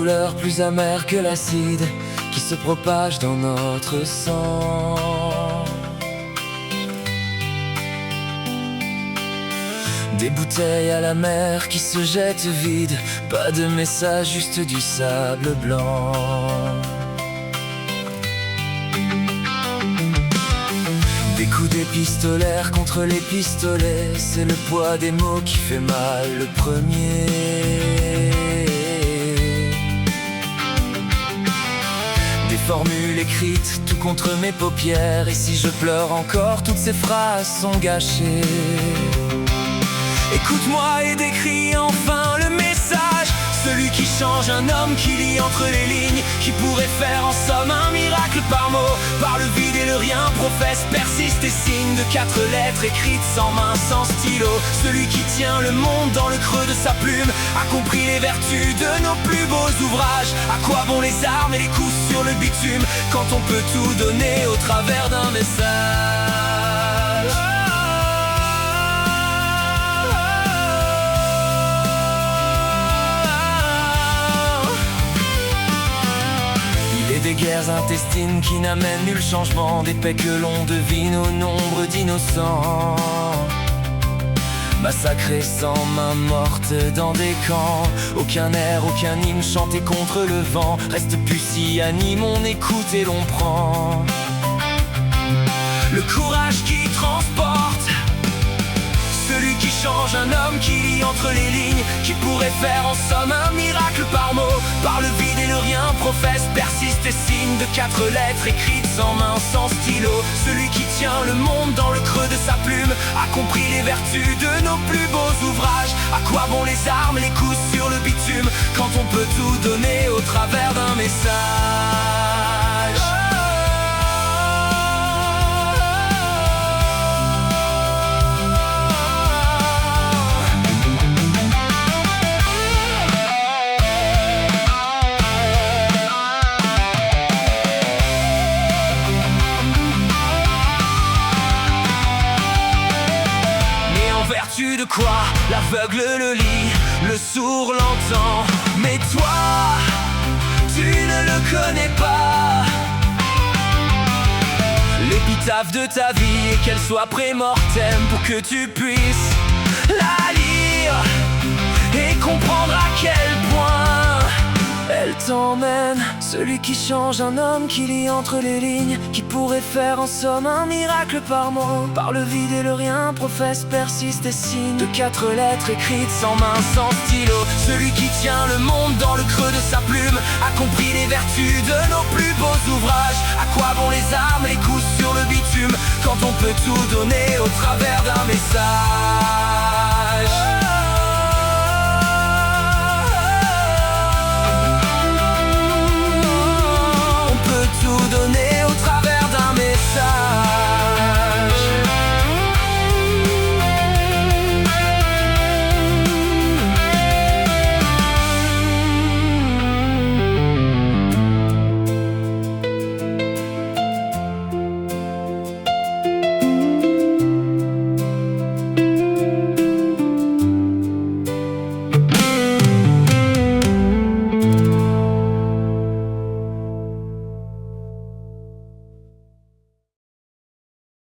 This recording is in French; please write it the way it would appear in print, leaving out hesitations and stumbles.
douleur plus amère que l'acide qui se propage dans notre sang. Des bouteilles à la mer qui se jettent vides, pas de message, juste du sable blanc. Des coups d'épistolaire contre les pistolets, c'est le poids des mots qui fait mal le premier. Des formules écrites tout contre mes paupières, et si je pleure encore, toutes ces phrases sont gâchées. Écoute-moi et décris enfin le message, celui qui change, un homme qui lit entre les lignes, qui pourrait faire en somme un miracle par mot. Par le vide et le rien, professe, persiste et signe de 4 lettres écrites sans main, sans stylo. Celui qui tient le monde dans le creux de sa plume, a compris les vertus de nos plus beaux ouvrages. À quoi bon les armes et les coups sur le bitume, quand on peut tout donner au travers d'un message. Des guerres intestines qui n'amènent nul changement, des paix que l'on devine au nombre d'innocents, massacrés sans main morte dans des camps. Aucun air, aucun hymne chanté contre le vent, reste pusillanime, on écoute et l'on prend. Le courage qui transporte, celui qui change, un homme qui lit entre les lignes, qui pourrait faire en somme un miracle par mot. Par le vide et le rien, professe, persiste et signe de 4 lettres écrites sans main, sans stylo. Celui qui tient le monde dans le creux de sa plume, a compris les vertus de nos plus beaux ouvrages. À quoi bon les armes, les coups sur le bitume, quand on peut tout donner au travers d'un message. De quoi l'aveugle le lit, le sourd l'entend, mais toi, tu ne le connais pas. L'épitaphe de ta vie, et qu'elle soit pré-mortem, pour que tu puisses la lire et comprendre à quel point elle t'emmène. Celui qui change, un homme qui lit entre les lignes, qui pourrait faire en somme un miracle par mot. Par le vide et le rien, professe, persiste et signe de 4 lettres écrites sans main, sans stylo. Celui qui tient le monde dans le creux de sa plume, a compris les vertus de nos plus beaux ouvrages. À quoi bon les armes, les coups sur le bitume, quand on peut tout donner au travers d'un message.